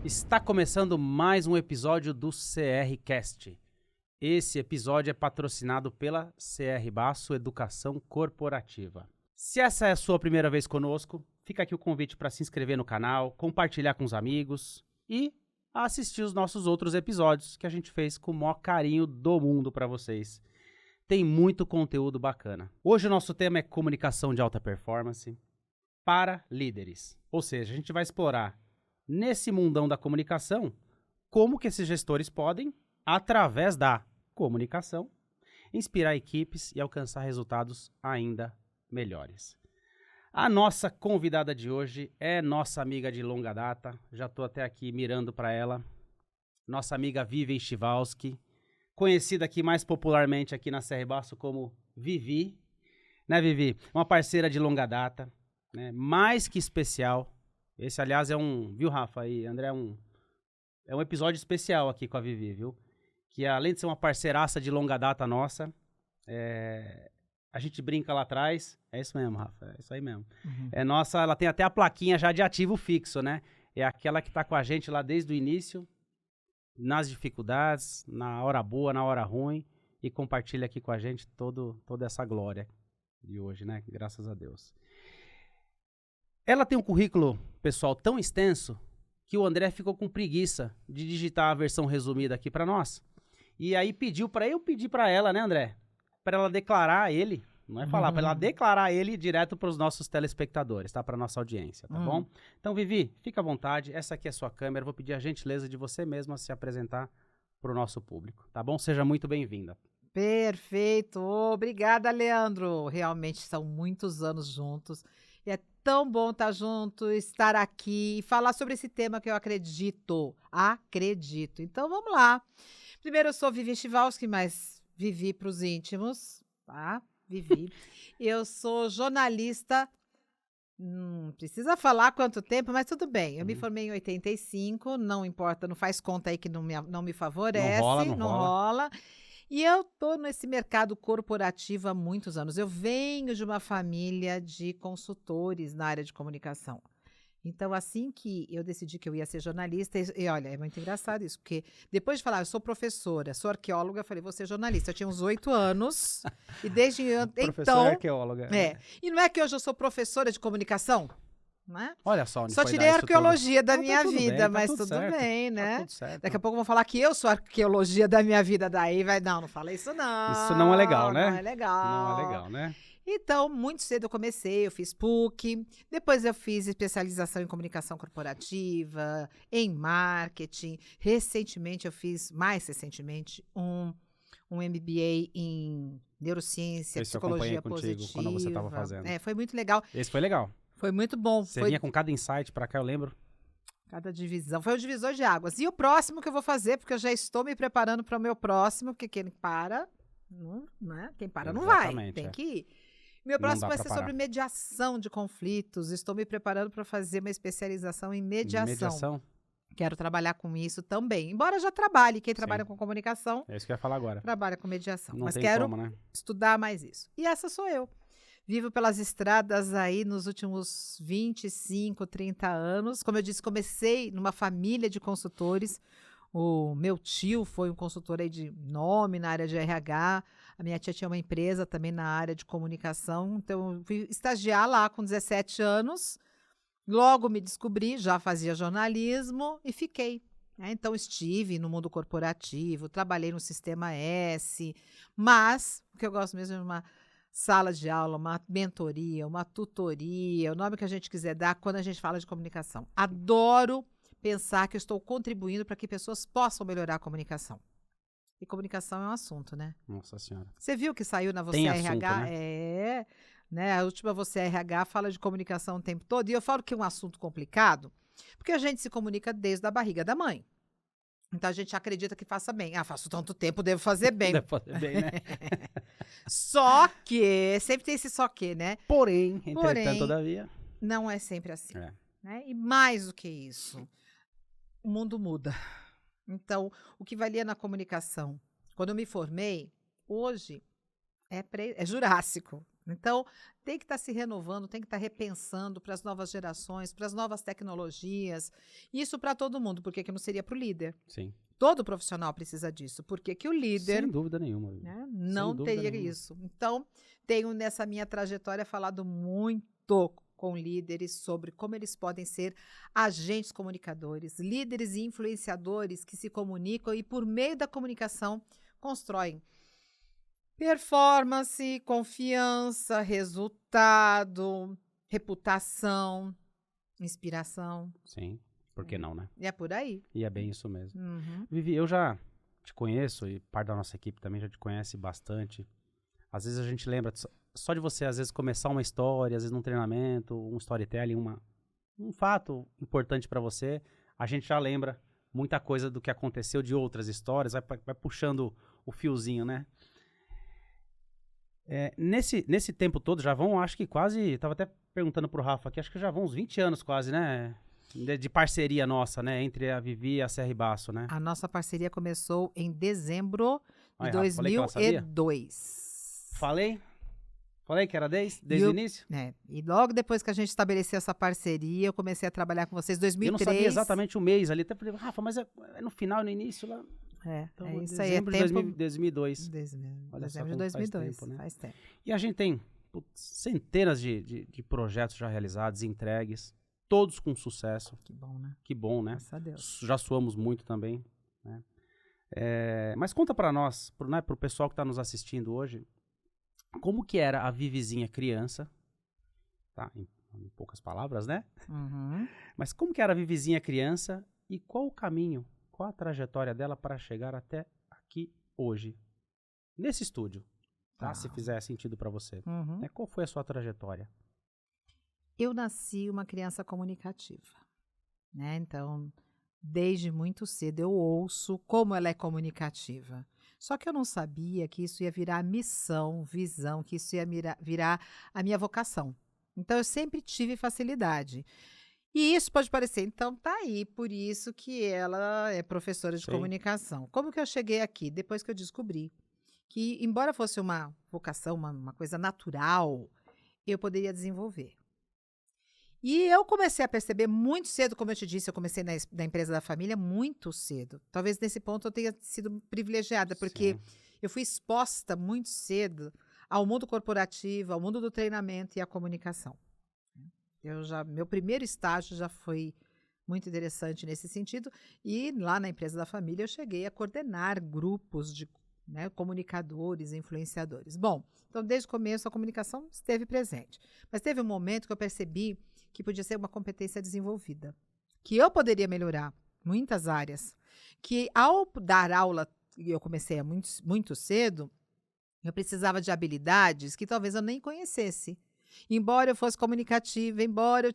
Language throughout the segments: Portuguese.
Está começando mais um episódio do CR Cast. Esse episódio é patrocinado pela CR Basso Educação Corporativa. Se essa é a sua primeira vez conosco, fica aqui o convite para se inscrever no canal, compartilhar com os amigos e assistir os nossos outros episódios que a gente fez com o maior carinho do mundo para vocês. Tem muito conteúdo bacana. Hoje o nosso tema é comunicação de alta performance para líderes. Ou seja, a gente vai explorar nesse mundão da comunicação como que esses gestores podem, através da comunicação, inspirar equipes e alcançar resultados ainda melhores. A nossa convidada de hoje é nossa amiga de longa data, já estou até aqui mirando para ela, nossa amiga Vivian Chivalski, conhecida aqui mais popularmente aqui na CR Basso como Vivi, né, Vivi? Uma parceira de longa data, né? Mais que especial. Esse, aliás, viu, Rafa e André, é um episódio especial aqui com a Vivi, viu? Que além de ser uma parceiraça de longa data nossa, a gente brinca lá atrás, é isso mesmo, Rafa, é isso aí mesmo. É nossa, ela tem até a plaquinha já de ativo fixo, né? É aquela que tá com a gente lá desde o início, nas dificuldades, na hora boa, na hora ruim, e compartilha aqui com a gente toda essa glória de hoje, né? Graças a Deus. Ela tem um currículo, pessoal, tão extenso que o André ficou com preguiça de digitar a versão resumida aqui para nós. E aí pediu para eu pedir para ela, né, André? Para ela declarar ele, não é falar, para ela declarar ele direto para os nossos telespectadores, tá? Para nossa audiência, tá bom? Então, Vivi, fica à vontade, essa aqui é a sua câmera, vou pedir a gentileza de você mesma se apresentar para o nosso público, tá bom? Seja muito bem-vinda. Perfeito, obrigada, Leandro. Realmente são muitos anos juntos e é tão bom estar junto, estar aqui e falar sobre esse tema que eu acredito. Então vamos lá. Primeiro, eu sou Vivi Chivalski, mas Vivi para os íntimos, tá? Vivi. Eu sou jornalista, não precisa falar quanto tempo, mas tudo bem. Eu me formei em 85, não importa, não faz conta aí que não me favorece, Não rola. E eu tô nesse mercado corporativo há muitos anos. Eu venho de uma família de consultores na área de comunicação. Então, assim que eu decidi que eu ia ser jornalista, e olha, é muito engraçado isso, porque depois de falar, eu sou professora, sou arqueóloga, eu falei, vou ser jornalista. Eu tinha uns 8 anos, e desde então... arqueóloga. E não é que hoje eu sou professora de comunicação, né? Olha só onde Só foi tirei dar a isso arqueologia da tudo. minha tudo vida, bem, mas tudo tudo certo, bem, né? Tá tudo certo. Daqui a pouco vão falar que eu sou a arqueologia da minha vida, daí vai... Não fala isso não. Isso não é legal, né? Não é legal. Não é legal, né? Então, muito cedo eu comecei, eu fiz PUC, depois eu fiz especialização em comunicação corporativa, em marketing. Mais recentemente, um MBA em neurociência, Esse eu psicologia acompanhei contigo positiva. quando você estava fazendo. Foi muito legal. Esse foi legal. Foi muito bom. Você vinha com cada insight pra cá, eu lembro. Cada divisão. Foi o divisor de águas. E o próximo que eu vou fazer, porque eu já estou me preparando para o meu próximo, porque quem para, não, né? Quem para não vai. Tem que ir. Meu próximo vai ser sobre mediação de conflitos. Estou me preparando para fazer uma especialização em mediação. Quero trabalhar com isso também. Embora já trabalhe, quem trabalha com comunicação... É isso que eu ia falar agora. Trabalha com mediação. Não mas tem quero como, né? estudar mais isso. E essa sou eu. Vivo pelas estradas aí nos últimos 25, 30 anos. Como eu disse, comecei numa família de consultores. O meu tio foi um consultor aí de nome na área de RH. A minha tia tinha uma empresa também na área de comunicação. Então, eu fui estagiar lá com 17 anos. Logo me descobri, já fazia jornalismo e fiquei. Então, estive no mundo corporativo, trabalhei no Sistema S. Mas, o que eu gosto mesmo é uma sala de aula, uma mentoria, uma tutoria, o nome que a gente quiser dar quando a gente fala de comunicação. Adoro pensar que eu estou contribuindo para que pessoas possam melhorar a comunicação. E comunicação é um assunto, né? Nossa Senhora. Você viu que saiu na Você Tem RH? assunto, né? Né? A última Você RH fala de comunicação o tempo todo. E eu falo que é um assunto complicado, porque a gente se comunica desde a barriga da mãe. Então a gente acredita que faça bem. Faço tanto tempo, devo fazer bem. Deve fazer bem, né? Só que, sempre tem esse só que, né? Porém, entretanto, todavia... Não é sempre assim. Né? E mais do que isso, o mundo muda. Então, o que valia na comunicação, quando eu me formei, hoje é Jurássico. Então, tem que estar se renovando, tem que estar repensando para as novas gerações, para as novas tecnologias. Isso para todo mundo, porque que não seria para o líder? Sim. Todo profissional precisa disso, porque que o líder, Sem dúvida nenhuma. né, não dúvida teria nenhuma. isso. Então, tenho nessa minha trajetória falado muito com líderes sobre como eles podem ser agentes comunicadores, líderes e influenciadores que se comunicam e, por meio da comunicação, constroem performance, confiança, resultado, reputação, inspiração. Sim, por que não, né? E é por aí. E é bem isso mesmo. Uhum. Vivi, eu já te conheço e parte da nossa equipe também já te conhece bastante. Às vezes a gente lembra só de você, às vezes, começar uma história, às vezes num treinamento, um storytelling, um fato importante para você, a gente já lembra muita coisa do que aconteceu de outras histórias, vai puxando o fiozinho, né? Nesse tempo todo, já vão, acho que quase, tava até perguntando pro Rafa aqui, acho que já vão uns 20 anos quase, né? De parceria nossa, né? Entre a Vivi e a CR Basso, né? A nossa parceria começou em dezembro de Aí, Rafa, falei que ela sabia? 2002. Falei que era desde o início? E logo depois que a gente estabeleceu essa parceria, eu comecei a trabalhar com vocês em 2003. Eu não sabia exatamente o mês ali, até falei, Rafa, mas é no final, no início lá. Então, Então, isso aí, dezembro é de tempo... 2002. Dezembro de como 2002, faz tempo, né? faz tempo. E a gente tem centenas de projetos já realizados, entregues, todos com sucesso. Que bom, né? Que bom, né? Graças a Deus. Já suamos muito também, né? Mas conta pra nós, pro pessoal que tá nos assistindo hoje, como que era a Vivizinha criança, tá? Em poucas palavras, né? Uhum. Mas como que era a Vivizinha criança e qual o caminho, qual a trajetória dela para chegar até aqui hoje, nesse estúdio, tá? Se fizer sentido para você. Uhum. Qual foi a sua trajetória? Eu nasci uma criança comunicativa, né? Então, desde muito cedo eu ouço como ela é comunicativa. Só que eu não sabia que isso ia virar missão, visão, que isso ia virar a minha vocação. Então, eu sempre tive facilidade. E isso pode parecer, então tá aí, por isso que ela é professora de comunicação. Como que eu cheguei aqui? Depois que eu descobri que, embora fosse uma vocação, uma coisa natural, eu poderia desenvolver. E eu comecei a perceber muito cedo, como eu te disse, eu comecei na empresa da família muito cedo. Talvez nesse ponto eu tenha sido privilegiada, porque eu fui exposta muito cedo ao mundo corporativo, ao mundo do treinamento e à comunicação. Meu primeiro estágio já foi muito interessante nesse sentido, e lá na empresa da família eu cheguei a coordenar grupos de comunicadores, influenciadores. Bom, então desde o começo a comunicação esteve presente, mas teve um momento que eu percebi que podia ser uma competência desenvolvida, que eu poderia melhorar muitas áreas, que ao dar aula, e eu comecei muito cedo, eu precisava de habilidades que talvez eu nem conhecesse. Embora eu fosse comunicativa, embora eu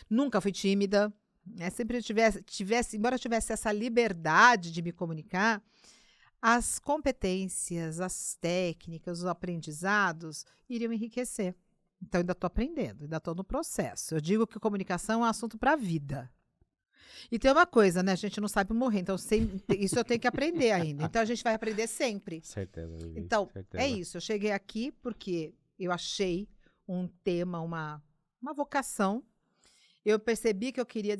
nunca fui tímida, né? Sempre embora eu tivesse essa liberdade de me comunicar, as competências, as técnicas, os aprendizados iriam enriquecer. Então, ainda estou aprendendo, ainda estou no processo. Eu digo que comunicação é um assunto para a vida. E tem uma coisa, né? A gente não sabe morrer, então isso eu tenho que aprender ainda. Então, a gente vai aprender sempre. Certeza, Vivi, então, certeza. É isso. Eu cheguei aqui porque eu achei um tema, uma vocação. Eu percebi que eu queria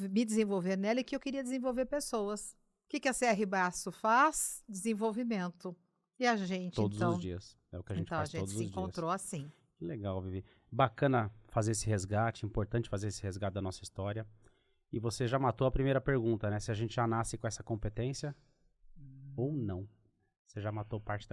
me desenvolver nela e que eu queria desenvolver pessoas. O que a CR Basso faz? Desenvolvimento. E a gente, todos os dias. É o que a gente faz todos os dias. Então, a gente se encontrou assim. Legal, Vivi. Bacana fazer esse resgate, importante fazer esse resgate da nossa história. E você já matou a primeira pergunta, né? Se a gente já nasce com essa competência ou não. Você já matou parte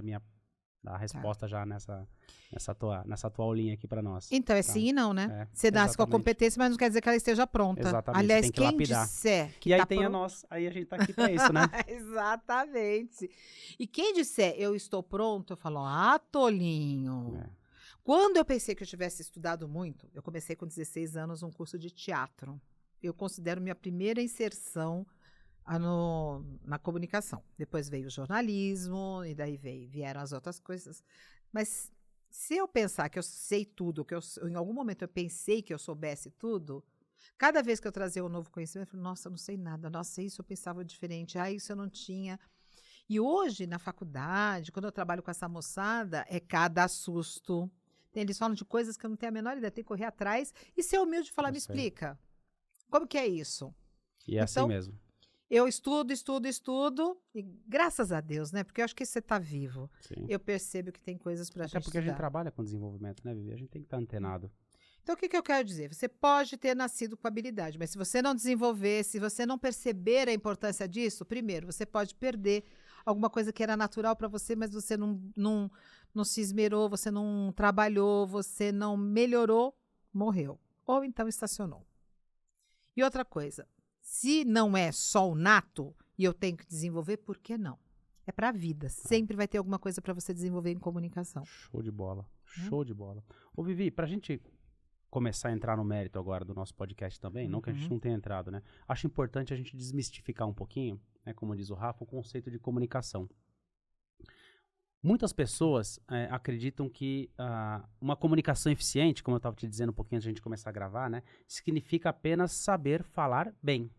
da resposta já nessa tua aulinha aqui para nós. Então, sim e não, né? Você nasce com a competência, mas não quer dizer que ela esteja pronta. Exatamente. Aliás, tem que quem lapidar. disser que e aí tá tem pronto... aí a gente tá aqui para isso, né? Exatamente. E quem disser eu estou pronto, eu falo, tolinho. Quando eu pensei que eu tivesse estudado muito, eu comecei com 16 anos um curso de teatro. Eu considero minha primeira inserção na comunicação. Depois veio o jornalismo, e daí vieram as outras coisas. Mas se eu pensar que eu sei tudo, em algum momento eu pensei que eu soubesse tudo, cada vez que eu trazia um novo conhecimento, eu falei, nossa, eu não sei nada, nossa, isso eu pensava diferente, isso eu não tinha. E hoje, na faculdade, quando eu trabalho com essa moçada, é cada susto. Eles falam de coisas que eu não tenho a menor ideia. Tem que correr atrás e ser humilde e falar, me explica. Como que é isso? E é assim mesmo. Eu estudo, e graças a Deus, né? Porque eu acho que você tá vivo. Sim. Eu percebo que tem coisas pra gente Até porque a gente estudar. trabalha com desenvolvimento, né, Vivi? A gente tem que estar antenado. Então, o que eu quero dizer? Você pode ter nascido com habilidade, mas se você não desenvolver, se você não perceber a importância disso, primeiro, você pode perder alguma coisa que era natural para você, mas você não se esmerou, você não trabalhou, você não melhorou, morreu. Ou então estacionou. E outra coisa, se não é só o nato e eu tenho que desenvolver, por que não? É para a vida. Sempre vai ter alguma coisa para você desenvolver em comunicação. Show de bola. Show de bola. Ô, Vivi, pra gente começar a entrar no mérito agora do nosso podcast também, não que a gente não tenha entrado, né? Acho importante a gente desmistificar um pouquinho, né, como diz o Rafa, o conceito de comunicação. Muitas pessoas acreditam que uma comunicação eficiente, como eu estava te dizendo um pouquinho antes de a gente começar a gravar, né, significa apenas saber falar bem.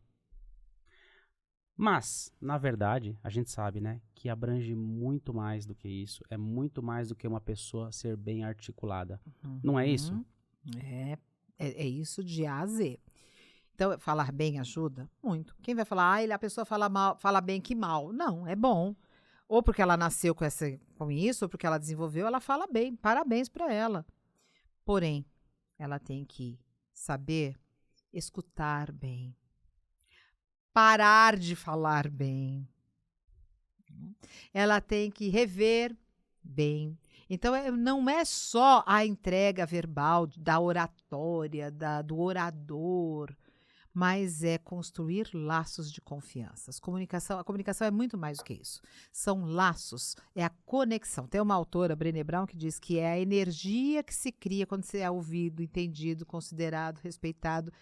Mas, na verdade, a gente sabe, né, que abrange muito mais do que isso, é muito mais do que uma pessoa ser bem articulada. Não é isso? É isso de A a Z. Então, falar bem ajuda muito. Quem vai falar, a pessoa fala bem que mal. Não, é bom. Ou porque ela nasceu com isso, ou porque ela desenvolveu, ela fala bem. Parabéns para ela. Porém, ela tem que saber escutar bem. Parar de falar bem. Ela tem que rever bem. Então, não é só a entrega verbal da oratória, do orador, mas é construir laços de confiança. A comunicação é muito mais do que isso. São laços, é a conexão. Tem uma autora, Brené Brown, que diz que é a energia que se cria quando você é ouvido, entendido, considerado, respeitado.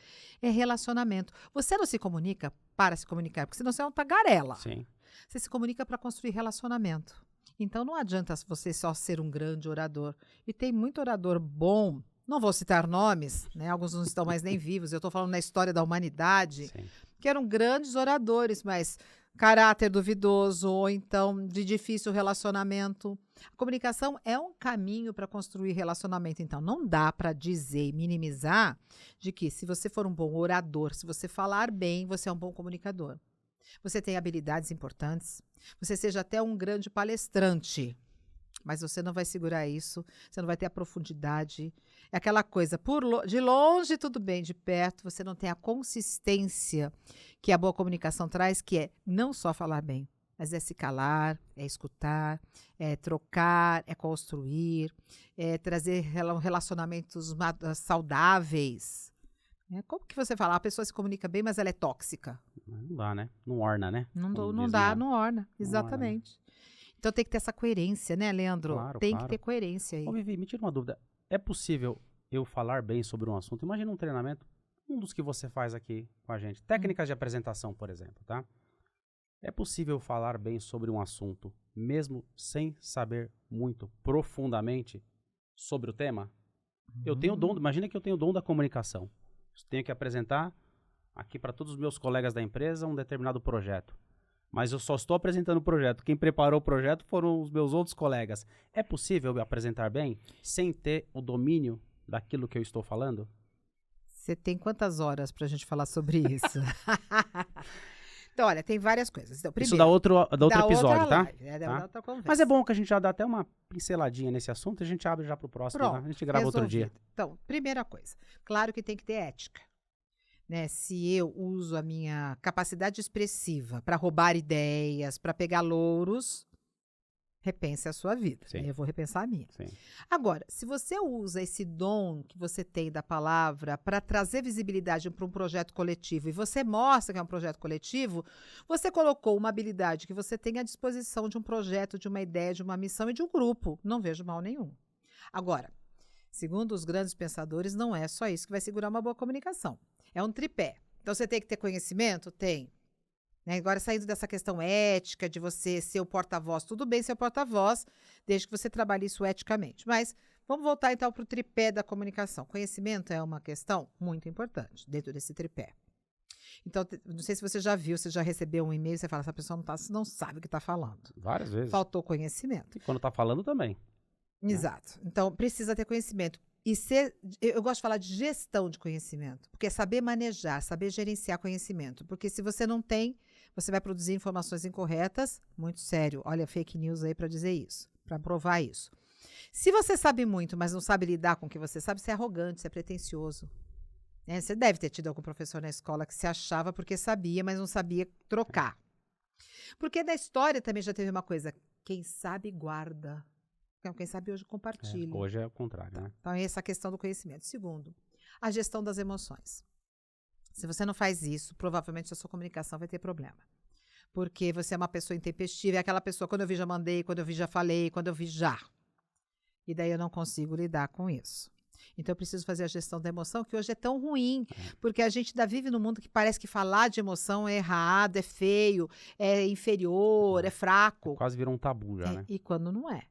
É relacionamento. Você não se comunica para se comunicar, porque senão você é um tagarela. Sim. Você se comunica para construir relacionamento. Então, não adianta você só ser um grande orador. E tem muito orador bom, não vou citar nomes, né? Alguns não estão mais nem vivos, eu estou falando na história da humanidade, Sim. que eram grandes oradores, mas caráter duvidoso ou então de difícil relacionamento. A comunicação é um caminho para construir relacionamento. Então, não dá para dizer e minimizar de que se você for um bom orador, se você falar bem, você é um bom comunicador. Você tem habilidades importantes, você seja até um grande palestrante, mas você não vai segurar isso, você não vai ter a profundidade. É aquela coisa, de longe tudo bem, de perto você não tem a consistência que a boa comunicação traz, que é não só falar bem, mas é se calar, é escutar, é trocar, é construir, é trazer relacionamentos saudáveis. Como que você fala? A pessoa se comunica bem, mas ela é tóxica. Não dá, né? Não orna, né? Não Como dá, diz não orna. Exatamente. Não orna, né? Então tem que ter essa coerência, né, Leandro? Claro, tem claro. que ter coerência aí. Ô, Vivi, me tira uma dúvida. É possível eu falar bem sobre um assunto? Imagina um treinamento, um dos que você faz aqui com a gente. Técnicas de apresentação, por exemplo, tá? É possível falar bem sobre um assunto, mesmo sem saber muito profundamente sobre o tema? Eu tenho o dom, imagina que eu tenho o dom da comunicação. Tenho que apresentar aqui para todos os meus colegas da empresa um determinado projeto. Mas eu só estou apresentando o projeto. Quem preparou o projeto foram os meus outros colegas. É possível eu apresentar bem sem ter o domínio daquilo que eu estou falando? Você tem quantas horas para a gente falar sobre isso? Então, olha, tem várias coisas. Então, primeiro, isso dá outro episódio, tá? Live, tá? outra conversa. Mas é bom que a gente já dá até uma pinceladinha nesse assunto e a gente abre já para o próximo. Pronto, né? A gente grava outro dia. Então, primeira coisa. Claro que tem que ter ética. Né? Se eu uso a minha capacidade expressiva para roubar ideias, para pegar louros, repense a sua vida. Né? Eu vou repensar a minha. Sim. Agora, se você usa esse dom que você tem da palavra para trazer visibilidade para um projeto coletivo e você mostra que é um projeto coletivo, você colocou uma habilidade que você tem à disposição de um projeto, de uma ideia, de uma missão e de um grupo. Não vejo mal nenhum. Agora, segundo os grandes pensadores, não é só isso que vai segurar uma boa comunicação. É um tripé. Então, você tem que ter conhecimento? Tem. Né? Agora, saindo dessa questão ética, de você ser o porta-voz, tudo bem ser o porta-voz, desde que você trabalhe isso eticamente. Mas vamos voltar, então, para o tripé da comunicação. Conhecimento é uma questão muito importante dentro desse tripé. Então, não sei se você já viu, você já recebeu um e-mail, você fala, essa pessoa não sabe o que está falando. Várias vezes. Faltou conhecimento. E quando está falando também. Exato. Então, precisa ter conhecimento. Eu gosto de falar de gestão de conhecimento, porque é saber manejar, saber gerenciar conhecimento. Porque se você não tem, você vai produzir informações incorretas, muito sério. Olha, fake news aí para dizer isso, para provar isso. Se você sabe muito, mas não sabe lidar com o que você sabe, você é arrogante, você é pretensioso. Você deve ter tido algum professor na escola que se achava porque sabia, mas não sabia trocar. Porque na história também já teve uma coisa, quem sabe guarda. Quem sabe hoje compartilha. Hoje é o contrário, né? Então, essa questão do conhecimento. Segundo, a gestão das emoções. Se você não faz isso, provavelmente a sua comunicação vai ter problema. Porque você é uma pessoa intempestiva, é aquela pessoa, quando eu vi já mandei, quando eu vi já falei, quando eu vi já. E daí eu não consigo lidar com isso. Então, eu preciso fazer a gestão da emoção, que hoje é tão ruim, porque a gente ainda vive num mundo que parece que falar de emoção é errado, é feio, é inferior, é fraco. Quase virou um tabu já, né? E quando não é.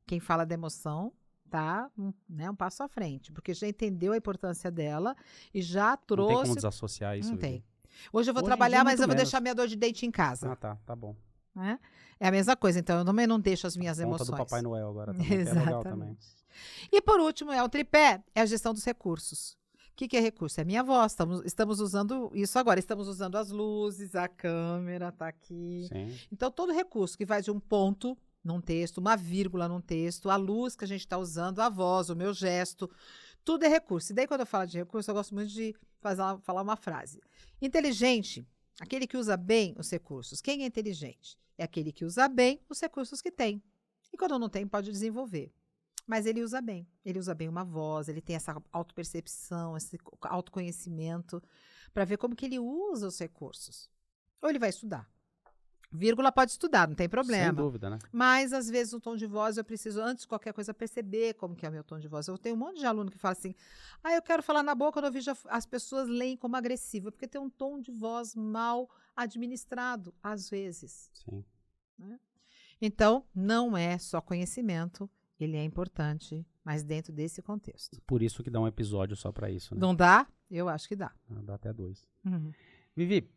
Quem fala de emoção tá um passo à frente, porque já entendeu a importância dela e já trouxe... Não tem como desassociar isso. Não Vivi. tem. Hoje eu vou Hoje em trabalhar, dia, mas eu vou muito deixar minha dor de dente em casa. Tá bom. É a mesma coisa, então eu também não deixo as minhas Conta emoções. do Papai Noel agora também, que é legal também. E por último, o tripé, é a gestão dos recursos. O que é recurso? É minha voz, estamos usando isso agora, estamos usando as luzes, a câmera tá aqui. Sim. Então todo recurso que vai de um ponto num texto, uma vírgula num texto, a luz que a gente está usando, a voz, o meu gesto, tudo é recurso. E daí quando eu falo de recurso, eu gosto muito de falar uma frase. Inteligente, aquele que usa bem os recursos. Quem é inteligente? É aquele que usa bem os recursos que tem. E quando não tem, pode desenvolver. Mas ele usa bem. Ele usa bem uma voz, ele tem essa autopercepção, esse autoconhecimento, para ver como que ele usa os recursos. Ou ele vai estudar. Vírgula pode estudar, não tem problema. Sem dúvida, né? Mas, às vezes, no tom de voz, eu preciso, antes de qualquer coisa, perceber como que é o meu tom de voz. Eu tenho um monte de aluno que fala assim, eu quero falar na boca, quando eu vejo as pessoas leem como agressiva, porque tem um tom de voz mal administrado, às vezes. Sim. Né? Então, não é só conhecimento, ele é importante, mas dentro desse contexto. Por isso que dá um episódio só para isso, né? Não dá? Eu acho que dá. Dá até 2. Uhum. Vivi,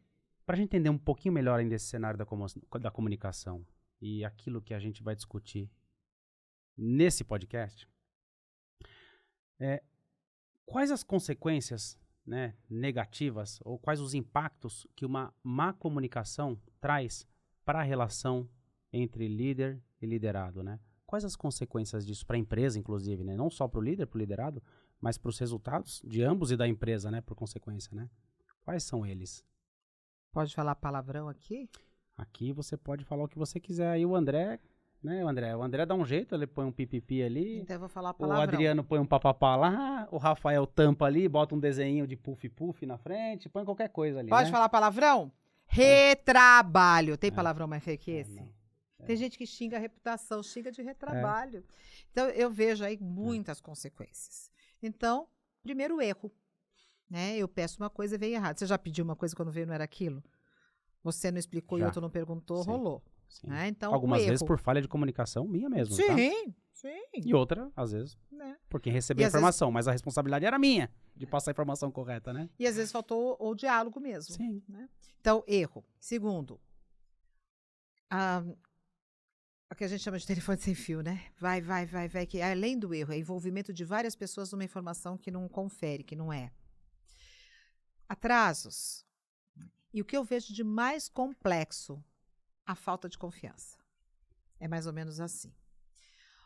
para a gente entender um pouquinho melhor ainda esse cenário da comunicação e aquilo que a gente vai discutir nesse podcast, quais as consequências, né, negativas ou quais os impactos que uma má comunicação traz para a relação entre líder e liderado, né? Quais as consequências disso para a empresa, inclusive, né? Não só para o líder, para o liderado, mas para os resultados de ambos e da empresa, né? Por consequência, né? Quais são eles? Pode falar palavrão aqui? Aqui você pode falar o que você quiser. Aí o André, né? O André dá um jeito, ele põe um pipipi ali. Então eu vou falar palavrão. O Adriano põe um papapá lá. O Rafael tampa ali, bota um desenho de puff-puff na frente, põe qualquer coisa ali. Pode falar palavrão? Retrabalho. Tem palavrão mais feio que esse? Não. Tem gente que xinga a reputação, xinga de retrabalho. Então, eu vejo aí muitas consequências. Então, primeiro erro. Né? Eu peço uma coisa e veio errado. Você já pediu uma coisa quando veio não era aquilo? Você não explicou e outro não perguntou, rolou. Sim. Né? Então, algumas vezes por falha de comunicação minha mesmo. Sim, tá? sim. E outra, às vezes, por quem recebeu a informação. Mas a responsabilidade era minha de passar a informação correta, né? E às vezes faltou o diálogo mesmo. Sim. Né? Então, erro. Segundo, o que a gente chama de telefone sem fio, né? Vai, que além do erro, é envolvimento de várias pessoas numa informação que não confere, que não é. Atrasos. E o que eu vejo de mais complexo, a falta de confiança. É mais ou menos assim.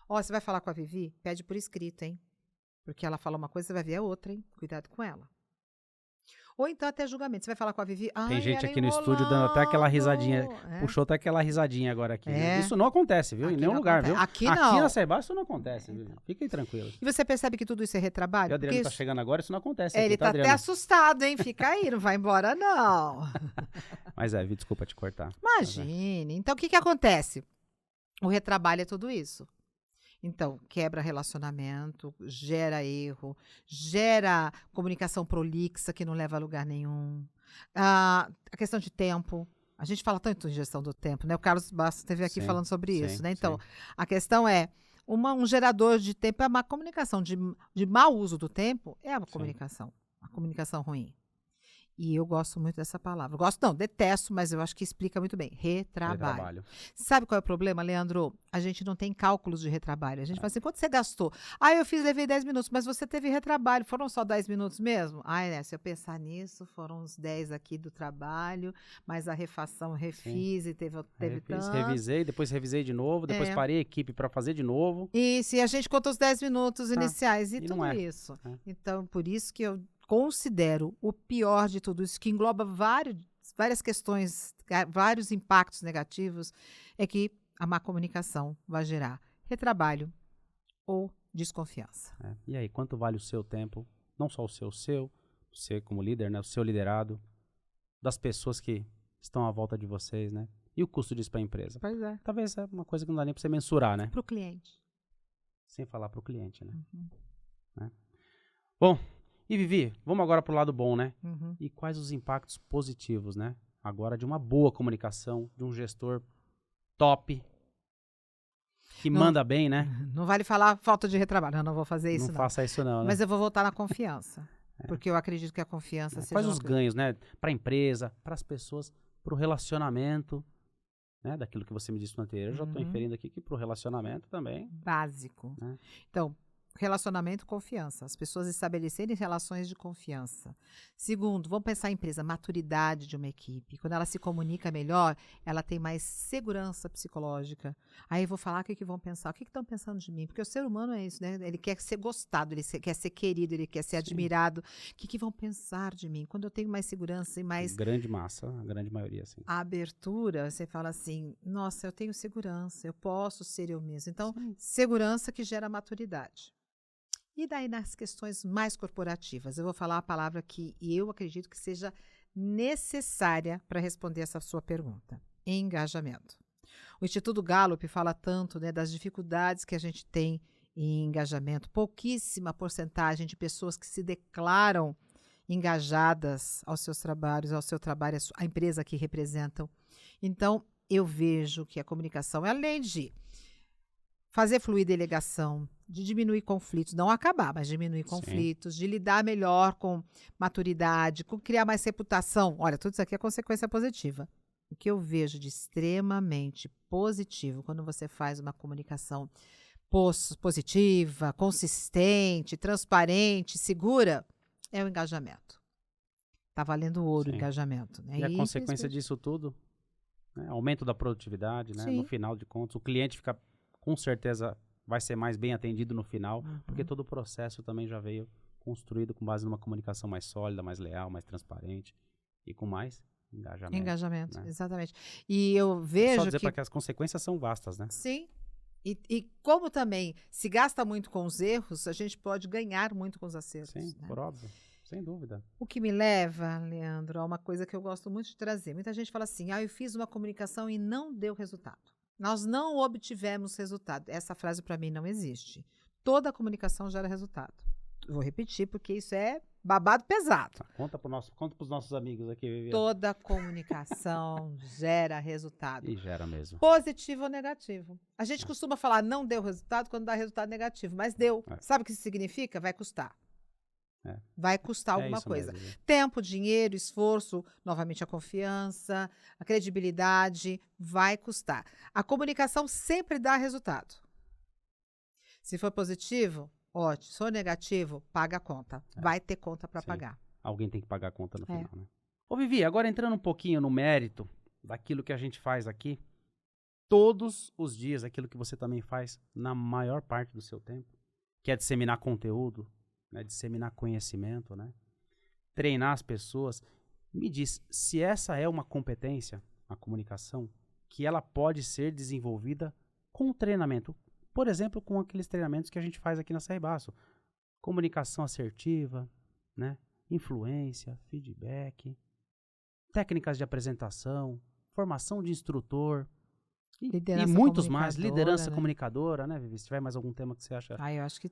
Você vai falar com a Vivi? Pede por escrito, hein? Porque ela fala uma coisa, você vai ver a outra, hein? Cuidado com ela. Ou então até julgamento. Você vai falar com a Vivi. Tem gente aqui no estúdio dando até aquela risadinha. Puxou até aquela risadinha agora aqui. Isso não acontece, viu? Aqui em nenhum lugar, viu? Aqui não. Aqui na Saiba isso não acontece, viu? Fiquem tranquilos. E você percebe que tudo isso é retrabalho? O Adriano tá chegando agora, isso não acontece. Ele tá até assustado, hein? Fica aí, não vai embora, não. Mas Vi, desculpa te cortar. Imagine. Então, o que acontece? O retrabalho é tudo isso. Então, quebra relacionamento, gera erro, gera comunicação prolixa que não leva a lugar nenhum. A questão de tempo. A gente fala tanto em gestão do tempo, né? O Carlos Bastos esteve aqui falando sobre isso, né? Então, a questão é, um gerador de tempo é uma comunicação de mau uso do tempo, é uma comunicação ruim. E eu gosto muito dessa palavra. Gosto não, detesto, mas eu acho que explica muito bem. Retrabalho. Retrabalho. Sabe qual é o problema, Leandro? A gente não tem cálculos de retrabalho. A gente fala assim, quanto você gastou? Ah, levei 10 minutos, mas você teve retrabalho. Foram só 10 minutos mesmo? Ah, né, se eu pensar nisso, foram uns 10 aqui do trabalho, mas a refação refiz e teve tanto. Revisei, depois revisei de novo, depois parei a equipe para fazer de novo. Isso, e a gente conta os 10 minutos iniciais e e tudo não é. isso. Então, por isso que eu considero o pior de tudo isso, que engloba várias questões, vários impactos negativos, é que a má comunicação vai gerar retrabalho ou desconfiança. E aí, quanto vale o seu tempo? Não só o seu, você como líder, né? O seu liderado, das pessoas que estão à volta de vocês, né? E o custo disso para a empresa? Pois é. Talvez é uma coisa que não dá nem para você mensurar, né? Para o cliente. Sem falar para o cliente, né? Uhum. Bom, e Vivi, vamos agora pro lado bom, né? Uhum. E quais os impactos positivos, né? Agora de uma boa comunicação, de um gestor top, que manda bem, né? Não vale falar falta de retrabalho. Não vou fazer isso, não. Faça isso não, né? Mas eu vou voltar na confiança. Porque eu acredito que a confiança seja Quais os ganhos, né? Para a empresa, para as pessoas, para o relacionamento, né? Daquilo que você me disse no anterior. Eu já estou inferindo aqui que para o relacionamento também. Básico. Né? Então, relacionamento, confiança. As pessoas estabelecerem relações de confiança. Segundo, vamos pensar em empresa, maturidade de uma equipe. Quando ela se comunica melhor, ela tem mais segurança psicológica. Aí eu vou falar o que vão pensar. O que estão pensando de mim? Porque o ser humano é isso, né? Ele quer ser gostado, quer ser querido, ele quer ser admirado. O que vão pensar de mim? Quando eu tenho mais segurança e mais... Grande massa, a grande maioria, sim. A abertura, você fala assim, nossa, eu tenho segurança, eu posso ser eu mesmo. Então, segurança que gera maturidade. E daí nas questões mais corporativas, eu vou falar a palavra que eu acredito que seja necessária para responder essa sua pergunta: engajamento. O Instituto Gallup fala tanto, né, das dificuldades que a gente tem em engajamento. Pouquíssima porcentagem de pessoas que se declaram engajadas aos seus trabalhos, ao seu trabalho, à empresa que representam. Então, eu vejo que a comunicação, além de fazer fluir delegação, de diminuir conflitos, não acabar, mas diminuir conflitos, de lidar melhor com maturidade, com criar mais reputação. Olha, tudo isso aqui é consequência positiva. O que eu vejo de extremamente positivo quando você faz uma comunicação positiva, consistente, transparente, segura, é o engajamento. Está valendo ouro o engajamento. Né? E a consequência disso tudo, né? Aumento da produtividade, né? No final de contas, o cliente fica, com certeza, vai ser mais bem atendido no final, porque todo o processo também já veio construído com base numa comunicação mais sólida, mais leal, mais transparente e com mais engajamento. Engajamento, né? Exatamente. E eu vejo só dizer para que as consequências são vastas, né? Sim. E como também se gasta muito com os erros, a gente pode ganhar muito com os acertos. Sim, né? por óbvio. Sem dúvida. O que me leva, Leandro, a uma coisa que eu gosto muito de trazer. Muita gente fala assim, eu fiz uma comunicação e não deu resultado. Nós não obtivemos resultado. Essa frase para mim não existe. Toda comunicação gera resultado. Vou repetir porque isso é babado pesado. Conta para os nossos amigos aqui, Viviane. Toda comunicação gera resultado. E gera mesmo. Positivo ou negativo. A gente costuma falar não deu resultado quando dá resultado negativo, mas deu. Sabe o que isso significa? Vai custar. Vai custar alguma coisa. Mesmo. Tempo, dinheiro, esforço, novamente a confiança, a credibilidade, vai custar. A comunicação sempre dá resultado. Se for positivo, ótimo. Se for negativo, paga a conta. Vai ter conta para pagar. Alguém tem que pagar a conta no final, né? Ô, Vivi, agora entrando um pouquinho no mérito daquilo que a gente faz aqui, todos os dias, aquilo que você também faz na maior parte do seu tempo, que é disseminar conteúdo, né, disseminar conhecimento, né, treinar as pessoas. Me diz, se essa é uma competência, a comunicação, que ela pode ser desenvolvida com treinamento. Por exemplo, com aqueles treinamentos que a gente faz aqui na CR Basso. Comunicação assertiva, né, influência, feedback, técnicas de apresentação, formação de instrutor, e muitos mais, liderança comunicadora, né, Vivi? Se tiver mais algum tema que você acha... eu acho que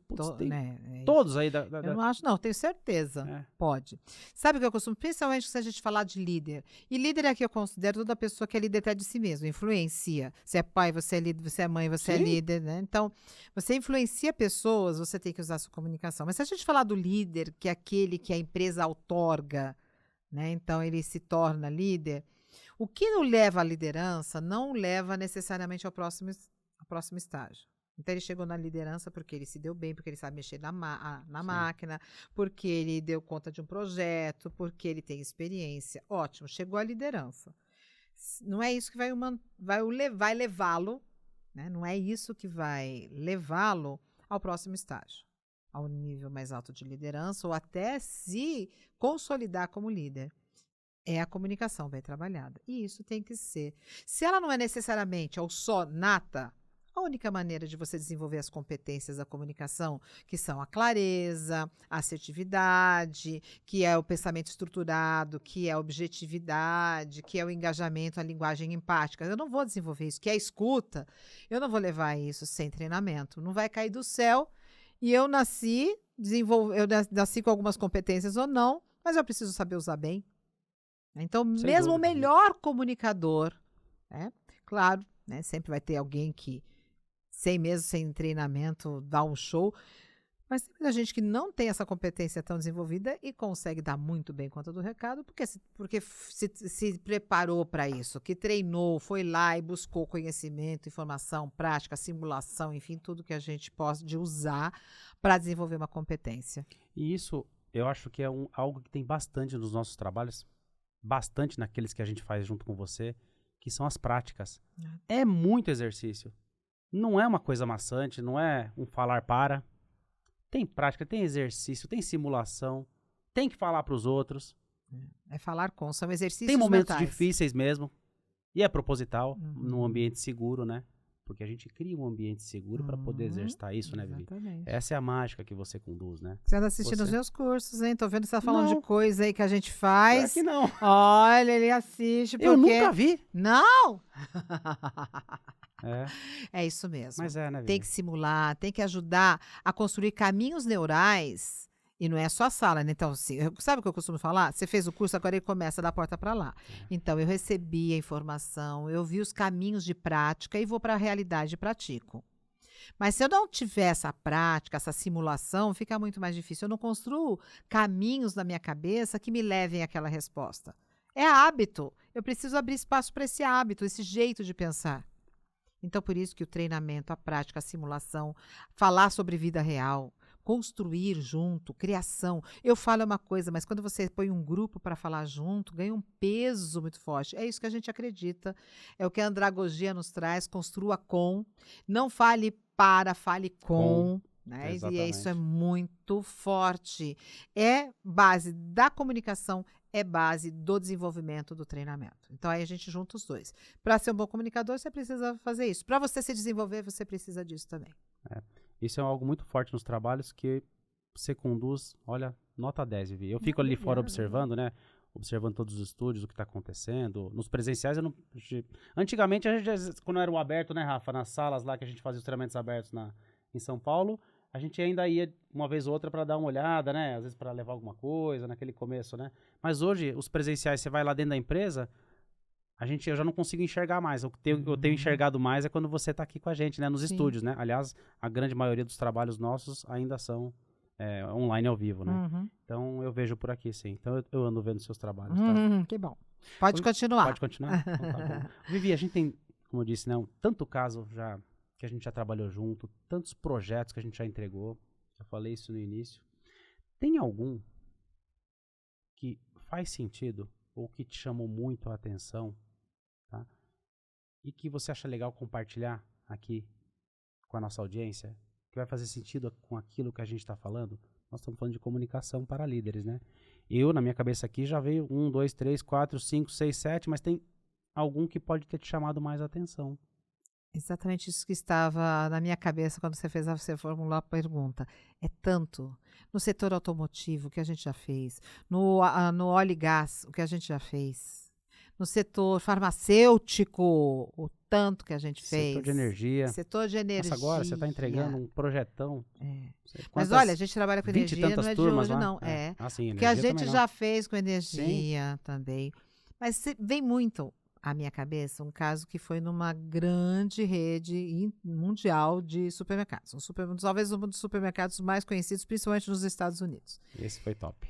todos aí. Eu não acho, não, tenho certeza. Pode. Sabe o que eu costumo, principalmente se a gente falar de líder. E líder aqui eu considero toda pessoa que é líder até de si mesmo, influencia. Você é pai, você é líder, você é mãe, você é líder, né? Então, você influencia pessoas, você tem que usar a sua comunicação. Mas se a gente falar do líder, que é aquele que a empresa outorga, né? Então, ele se torna líder. O que o leva à liderança não o leva necessariamente ao próximo estágio. Então, ele chegou na liderança porque ele se deu bem, porque ele sabe mexer na máquina, porque ele deu conta de um projeto, porque ele tem experiência. Ótimo, chegou à liderança. Não é isso que vai levá-lo, né? Não é isso que vai levá-lo ao próximo estágio, ao nível mais alto de liderança ou até se consolidar como líder. É a comunicação bem trabalhada. E isso tem que ser. Se ela não é necessariamente ou só nata, a única maneira de você desenvolver as competências da comunicação, que são a clareza, a assertividade, que é o pensamento estruturado, que é a objetividade, que é o engajamento, a linguagem empática. Eu não vou desenvolver isso, que é a escuta. Eu não vou levar isso sem treinamento. Não vai cair do céu. E eu nasci com algumas competências ou não, mas eu preciso saber usar bem. Então, Sem mesmo o dúvida. melhor comunicador, né? Claro, né, sempre vai ter alguém que, sem treinamento, dá um show, mas tem muita gente que não tem essa competência tão desenvolvida e consegue dar muito bem conta do recado, porque se preparou para isso, que treinou, foi lá e buscou conhecimento, informação, prática, simulação, enfim, tudo que a gente pode usar para desenvolver uma competência. E isso, eu acho que é algo que tem bastante nos nossos trabalhos, bastante naqueles que a gente faz junto com você, que são as práticas. É muito exercício. Não é uma coisa maçante, não é um falar para. Tem prática, tem exercício, tem simulação, tem que falar para os outros. É falar com, são exercícios Tem momentos mentais. difíceis mesmo. E é proposital, num ambiente seguro, né? Porque a gente cria um ambiente seguro para poder exercitar isso, né, Vivi? Exatamente. Essa é a mágica que você conduz, né? Você anda assistindo os meus cursos, hein? Tô vendo que você tá falando de Não. coisa aí que a gente Pior faz. que não. Olha, ele assiste porque... Eu nunca vi. Não! É, É isso mesmo. mas é, né, Vivi? Tem que simular, tem que ajudar a construir caminhos neurais. E não é só a sala, né? Então, assim, sabe o que eu costumo falar? Você fez o curso, agora ele começa da porta para lá. Então, eu recebi a informação, eu vi os caminhos de prática e vou para a realidade e pratico. Mas se eu não tiver essa prática, essa simulação, fica muito mais difícil. Eu não construo caminhos na minha cabeça que me levem àquela resposta. É hábito. Eu preciso abrir espaço para esse hábito, esse jeito de pensar. Então, por isso que o treinamento, a prática, a simulação, falar sobre vida real, construir junto, criação. Eu falo uma coisa, mas quando você põe um grupo para falar junto, ganha um peso muito forte. É isso que a gente acredita. É o que a andragogia nos traz, construa com. Não fale para, fale com. Né? E isso é muito forte. É base da comunicação, é base do desenvolvimento do treinamento. Então, aí a gente junta os dois. Para ser um bom comunicador, você precisa fazer isso. Para você se desenvolver, você precisa disso também. Isso é algo muito forte nos trabalhos que você conduz, olha, nota 10, Vivi. Eu fico ali fora observando, né? Observando todos os estúdios, o que está acontecendo. Nos presenciais, eu não... Antigamente, a gente, quando era o aberto, né, Rafa? Nas salas lá que a gente fazia os treinamentos abertos em São Paulo, a gente ainda ia uma vez ou outra para dar uma olhada, né? Às vezes para levar alguma coisa, naquele começo, né? Mas hoje, os presenciais, você vai lá dentro da empresa, eu já não consigo enxergar mais. O que eu tenho enxergado mais é quando você está aqui com a gente, né? Nos estúdios, né? Aliás, a grande maioria dos trabalhos nossos ainda são online ao vivo, né? Então, eu vejo por aqui, sim. Então, eu ando vendo seus trabalhos, tá? Que bom. Pode continuar. Pode continuar? Então, tá bom. Vivi, a gente tem, como eu disse, né? Tanto caso já que a gente já trabalhou junto, tantos projetos que a gente já entregou. Já falei isso no início. Tem algum que faz sentido ou que te chamou muito a atenção, tá? E que você acha legal compartilhar aqui com a nossa audiência, que vai fazer sentido com aquilo que a gente está falando? Nós estamos falando de comunicação para líderes, né? Na minha cabeça aqui, já veio 1, 2, 3, 4, 5, 6, 7, mas tem algum que pode ter te chamado mais atenção. Exatamente isso que estava na minha cabeça quando você formulou a pergunta. É tanto. No setor automotivo, o que a gente já fez. No óleo e gás, o que a gente já fez. No setor farmacêutico, o tanto que a gente fez. Setor de energia. Setor de energia. Nossa, agora você está entregando um projetão. Mas olha, a gente trabalha com energia, não é de hoje, lá? não. Sim, o que a gente já já fez com energia também. Mas vem muito à minha cabeça um caso que foi numa grande rede mundial de supermercados. Talvez um dos supermercados mais conhecidos, principalmente nos Estados Unidos. Esse foi top.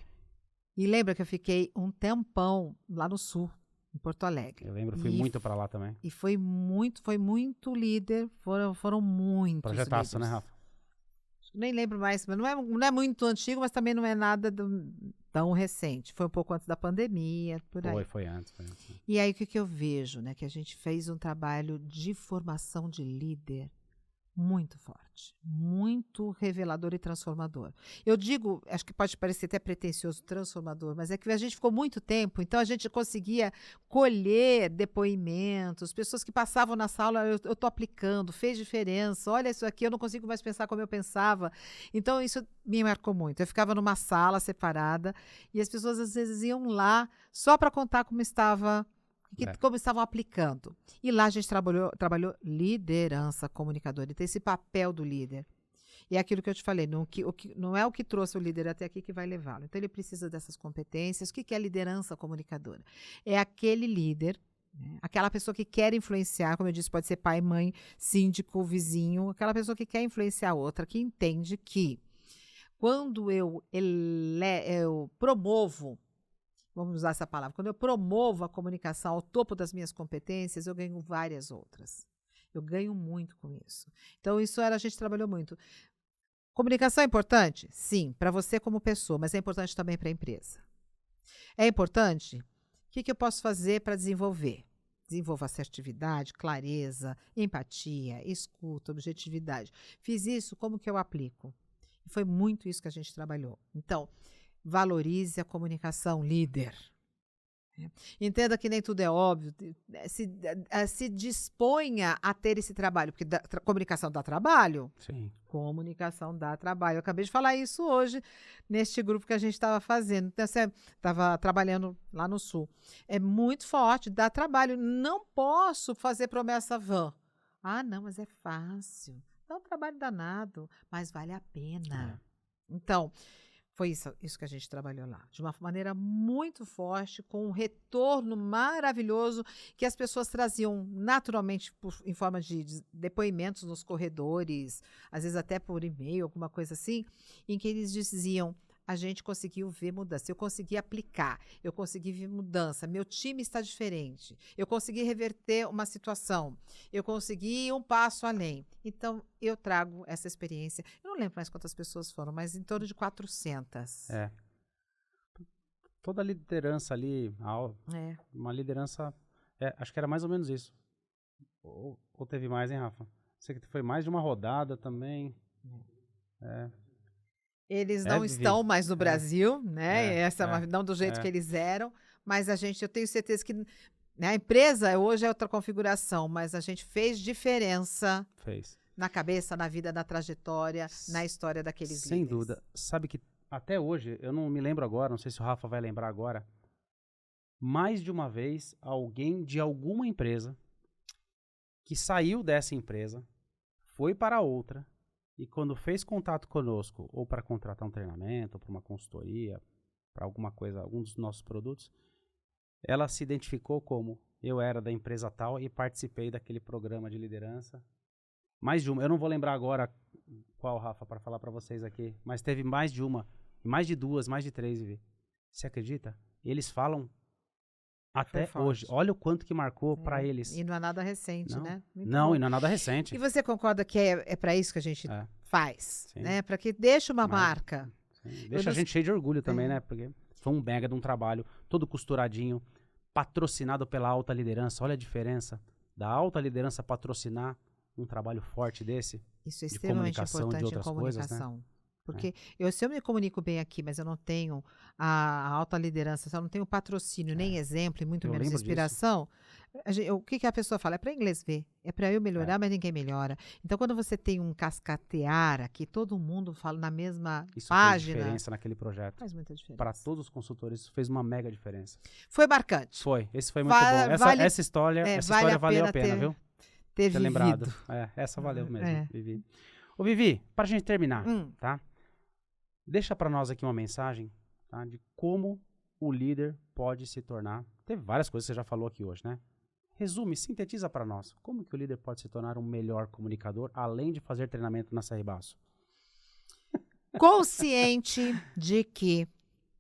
E lembra que eu fiquei um tempão lá no sul, em Porto Alegre. Eu lembro, fui E muito para lá também. E foi muito líder, foram muitos Projetaço, né, líderes. Rafa? Nem lembro mais, mas não é muito antigo, mas também não é nada tão recente. Foi um pouco antes da pandemia, por aí. Foi antes. E aí o que eu vejo, né? Que a gente fez um trabalho de formação de líder muito forte, muito revelador e transformador. Eu digo, acho que pode parecer até pretensioso, transformador, mas é que a gente ficou muito tempo, então a gente conseguia colher depoimentos, pessoas que passavam na sala, eu estou aplicando, fez diferença, olha isso aqui, eu não consigo mais pensar como eu pensava. Então isso me marcou muito. Eu ficava numa sala separada e as pessoas às vezes iam lá só para contar como como estavam aplicando. E lá a gente trabalhou liderança comunicadora. Então, esse papel do líder. E é aquilo que eu te falei, não é o que trouxe o líder até aqui que vai levá-lo. Então, ele precisa dessas competências. O que é liderança comunicadora? É aquele líder, né, aquela pessoa que quer influenciar, como eu disse, pode ser pai, mãe, síndico, vizinho, aquela pessoa que quer influenciar outra, que entende que quando eu promovo, vamos usar essa palavra, quando eu promovo a comunicação ao topo das minhas competências, eu ganho várias outras. Eu ganho muito com isso. Então, a gente trabalhou muito. Comunicação é importante? Sim, para você como pessoa, mas é importante também para a empresa. É importante? O que eu posso fazer para desenvolver? Desenvolvo assertividade, clareza, empatia, escuta, objetividade. Fiz isso, como que eu aplico? E foi muito isso que a gente trabalhou. Então, valorize a comunicação, líder. Entenda que nem tudo é óbvio. Se disponha a ter esse trabalho, porque comunicação dá trabalho. Sim. Comunicação dá trabalho. Eu acabei de falar isso hoje, neste grupo que a gente estava fazendo. Então, você estava trabalhando lá no Sul. É muito forte, dá trabalho. Não posso fazer promessa vã. Ah, não, mas é fácil. É um trabalho danado, mas vale a pena. Então, foi isso que a gente trabalhou lá, de uma maneira muito forte, com um retorno maravilhoso que as pessoas traziam naturalmente em forma de depoimentos nos corredores, às vezes até por e-mail, alguma coisa assim, em que eles diziam: a gente conseguiu ver mudança, eu consegui aplicar, eu consegui ver mudança, meu time está diferente, eu consegui reverter uma situação, eu consegui ir um passo além. Então, eu trago essa experiência. Eu não lembro mais quantas pessoas foram, mas em torno de 400. Toda a liderança ali, uma liderança, acho que era mais ou menos isso. Ou teve mais, hein, Rafa? Sei que foi mais de uma rodada também. Eles não estão mais no Brasil, né? Não do jeito que eles eram, mas eu tenho certeza que, né, a empresa hoje é outra configuração, mas a gente fez diferença na cabeça, na vida, na trajetória, na história daqueles líderes. Sem dúvida. Sabe que até hoje, eu não me lembro agora, não sei se o Rafa vai lembrar agora, mais de uma vez alguém de alguma empresa que saiu dessa empresa, foi para outra, e quando fez contato conosco, ou para contratar um treinamento, ou para uma consultoria, para alguma coisa, algum dos nossos produtos, ela se identificou como: eu era da empresa tal e participei daquele programa de liderança. Mais de uma, eu não vou lembrar agora qual, Rafa, para falar para vocês aqui, mas teve mais de uma, mais de duas, mais de três, Vivi. Você acredita? Eles falam até hoje. Olha o quanto que marcou para eles. E não é nada recente, não, né? E não é nada recente. E você concorda que é para isso que a gente faz? Sim. Né? Para que deixe uma marca. Sim. Deixa a gente cheio de orgulho também, né? Porque foi um mega de um trabalho, todo costuradinho, patrocinado pela alta liderança. Olha a diferença da alta liderança patrocinar um trabalho forte desse. Isso é extremamente importante em comunicação. Coisas, né? Porque se eu me comunico bem aqui, mas eu não tenho a alta liderança, se eu não tenho patrocínio, nem exemplo, e muito menos inspiração, o que a pessoa fala? É para inglês ver. É para eu melhorar, mas ninguém melhora. Então, quando você tem um cascatear aqui, todo mundo fala na mesma página. Isso fez diferença naquele projeto. Faz muita diferença. Para todos os consultores, isso fez uma mega diferença. Foi marcante. Esse foi muito bom. Essa história valeu a pena, viu? Ter lembrado. Essa valeu mesmo, Vivi. Ô, Vivi, pra gente terminar, tá? Deixa pra nós aqui uma mensagem, tá? De como o líder pode se tornar. Teve várias coisas que você já falou aqui hoje, né? Resume, sintetiza pra nós. Como que o líder pode se tornar um melhor comunicador, além de fazer treinamento na CR Basso? Consciente de que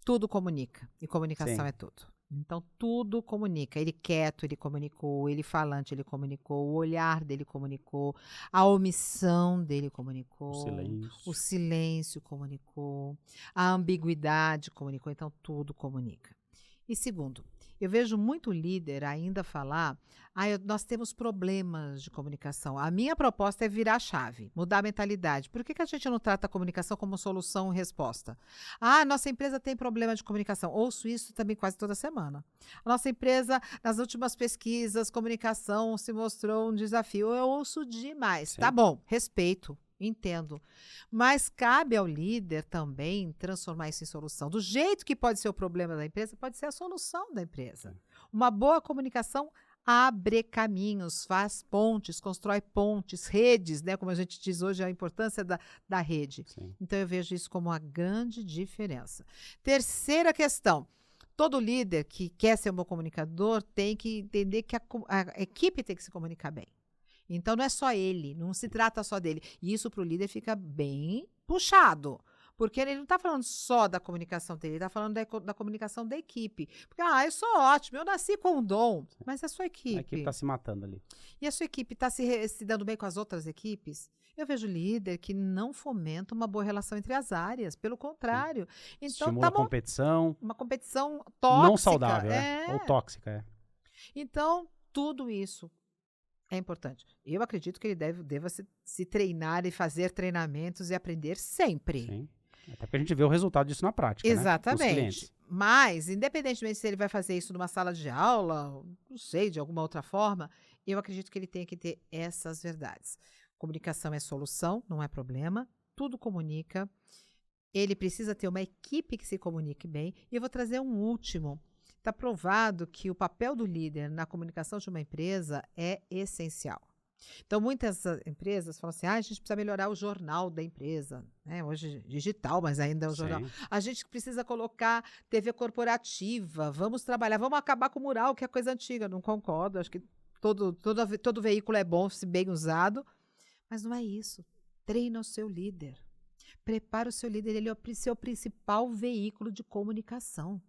tudo comunica. E comunicação Sim. é tudo. Então, tudo comunica. Ele quieto, ele comunicou. Ele falante, ele comunicou. O olhar dele comunicou. A omissão dele O comunicou. silêncio. O silêncio comunicou. A ambiguidade comunicou. Então, tudo comunica. E segundo, eu vejo muito líder ainda falar, nós temos problemas de comunicação. A minha proposta é virar a chave, mudar a mentalidade. Por que a gente não trata a comunicação como solução e resposta? Nossa empresa tem problema de comunicação. Ouço isso também quase toda semana. A nossa empresa, nas últimas pesquisas, comunicação se mostrou um desafio. Eu ouço demais. Sim. Tá bom, respeito. Entendo. Mas cabe ao líder também transformar isso em solução. Do jeito que pode ser o problema da empresa, pode ser a solução da empresa. Uma boa comunicação abre caminhos, faz pontes, constrói pontes, redes, né? Como a gente diz hoje, a importância da rede. Sim. Então, eu vejo isso como uma grande diferença. Terceira questão. Todo líder que quer ser um bom comunicador tem que entender que a equipe tem que se comunicar bem. Então, não é só ele, não se trata só dele. E isso para o líder fica bem puxado. Porque ele não está falando só da comunicação dele, ele está falando da comunicação da equipe. Porque, eu sou ótimo, eu nasci com um dom. Mas é a sua equipe. A equipe está se matando ali. E a sua equipe está se dando bem com as outras equipes? Eu vejo líder que não fomenta uma boa relação entre as áreas. Pelo contrário. Então, estimula a competição. Uma competição tóxica. Não saudável, ou tóxica. Então, tudo isso é importante. Eu acredito que ele deva se treinar e fazer treinamentos e aprender sempre. Sim. Até porque a gente vê o resultado disso na prática. Exatamente. Né? Mas, independentemente se ele vai fazer isso numa sala de aula, não sei, de alguma outra forma, eu acredito que ele tem que ter essas verdades. Comunicação é solução, não é problema. Tudo comunica. Ele precisa ter uma equipe que se comunique bem. E eu vou trazer um último. Está provado que o papel do líder na comunicação de uma empresa é essencial. Então, muitas empresas falam assim, a gente precisa melhorar o jornal da empresa, né? Hoje digital, mas ainda é o jornal. A gente precisa colocar TV corporativa, vamos trabalhar, vamos acabar com o mural, que é coisa antiga. Não concordo, acho que todo veículo é bom se bem usado, mas não é isso. Treina o seu líder. Prepara o seu líder, ele é o seu principal veículo de comunicação.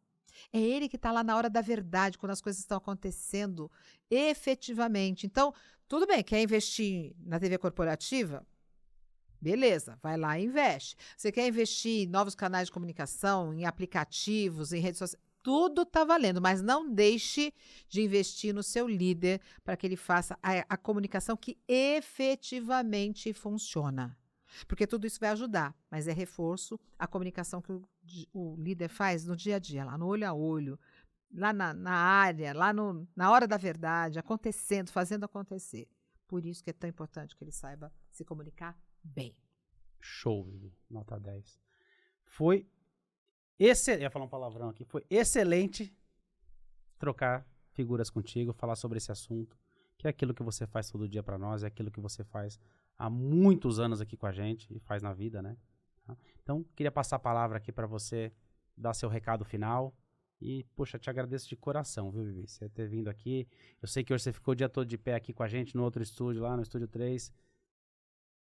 É ele que está lá na hora da verdade, quando as coisas estão acontecendo efetivamente. Então, tudo bem, quer investir na TV corporativa? Beleza, vai lá e investe. Você quer investir em novos canais de comunicação, em aplicativos, em redes sociais? Tudo está valendo, mas não deixe de investir no seu líder para que ele faça a comunicação que efetivamente funciona. Porque tudo isso vai ajudar, mas é reforço a comunicação que o líder faz no dia a dia, lá no olho a olho, lá na área, lá na hora da verdade, acontecendo, fazendo acontecer. Por isso que é tão importante que ele saiba se comunicar bem. Show, Vivi. Nota 10. Foi excelente, ia falar um palavrão aqui, foi excelente trocar figuras contigo, falar sobre esse assunto, que é aquilo que você faz todo dia para nós, é aquilo que você faz há muitos anos aqui com a gente e faz na vida, né? Então, queria passar a palavra aqui para você dar seu recado final e, poxa, te agradeço de coração, viu, Vivi? Você ter vindo aqui. Eu sei que hoje você ficou o dia todo de pé aqui com a gente no outro estúdio, lá no Estúdio 3,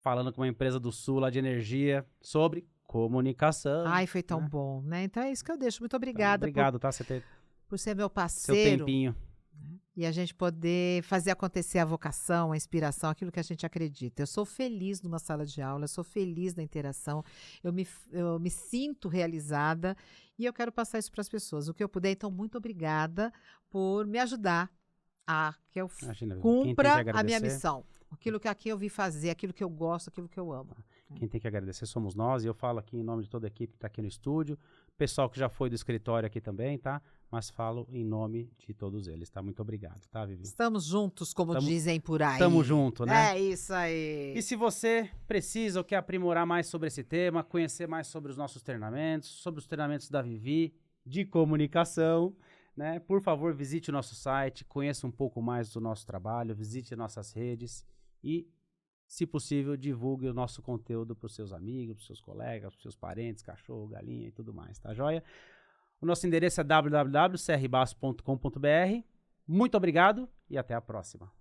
falando com uma empresa do Sul lá de energia sobre comunicação. Ai, foi tão bom, né? Então é isso que eu deixo. Muito obrigada. Então, obrigado, tá? Você ter por ser meu seu parceiro. tempinho. E a gente poder fazer acontecer a vocação, a inspiração, aquilo que a gente acredita. Eu sou feliz numa sala de aula, eu sou feliz na interação, eu me sinto realizada e eu quero passar isso para as pessoas. O que eu puder, então, muito obrigada por me ajudar a que eu cumpra a minha missão. Aquilo que aqui eu vim fazer, aquilo que eu gosto, aquilo que eu amo. Quem tem que agradecer somos nós, e eu falo aqui em nome de toda a equipe que está aqui no estúdio, pessoal que já foi do escritório aqui também, tá? Mas falo em nome de todos eles, tá? Muito obrigado, tá, Vivi? Estamos juntos, como dizem por aí. Estamos juntos, né? É isso aí. E se você precisa ou quer aprimorar mais sobre esse tema, conhecer mais sobre os nossos treinamentos, sobre os treinamentos da Vivi, de comunicação, né? Por favor, visite o nosso site, conheça um pouco mais do nosso trabalho, visite nossas redes e, se possível, divulgue o nosso conteúdo para os seus amigos, para os seus colegas, para os seus parentes, cachorro, galinha e tudo mais, tá joia? O nosso endereço é www.crbasso.com.br. Muito obrigado e até a próxima.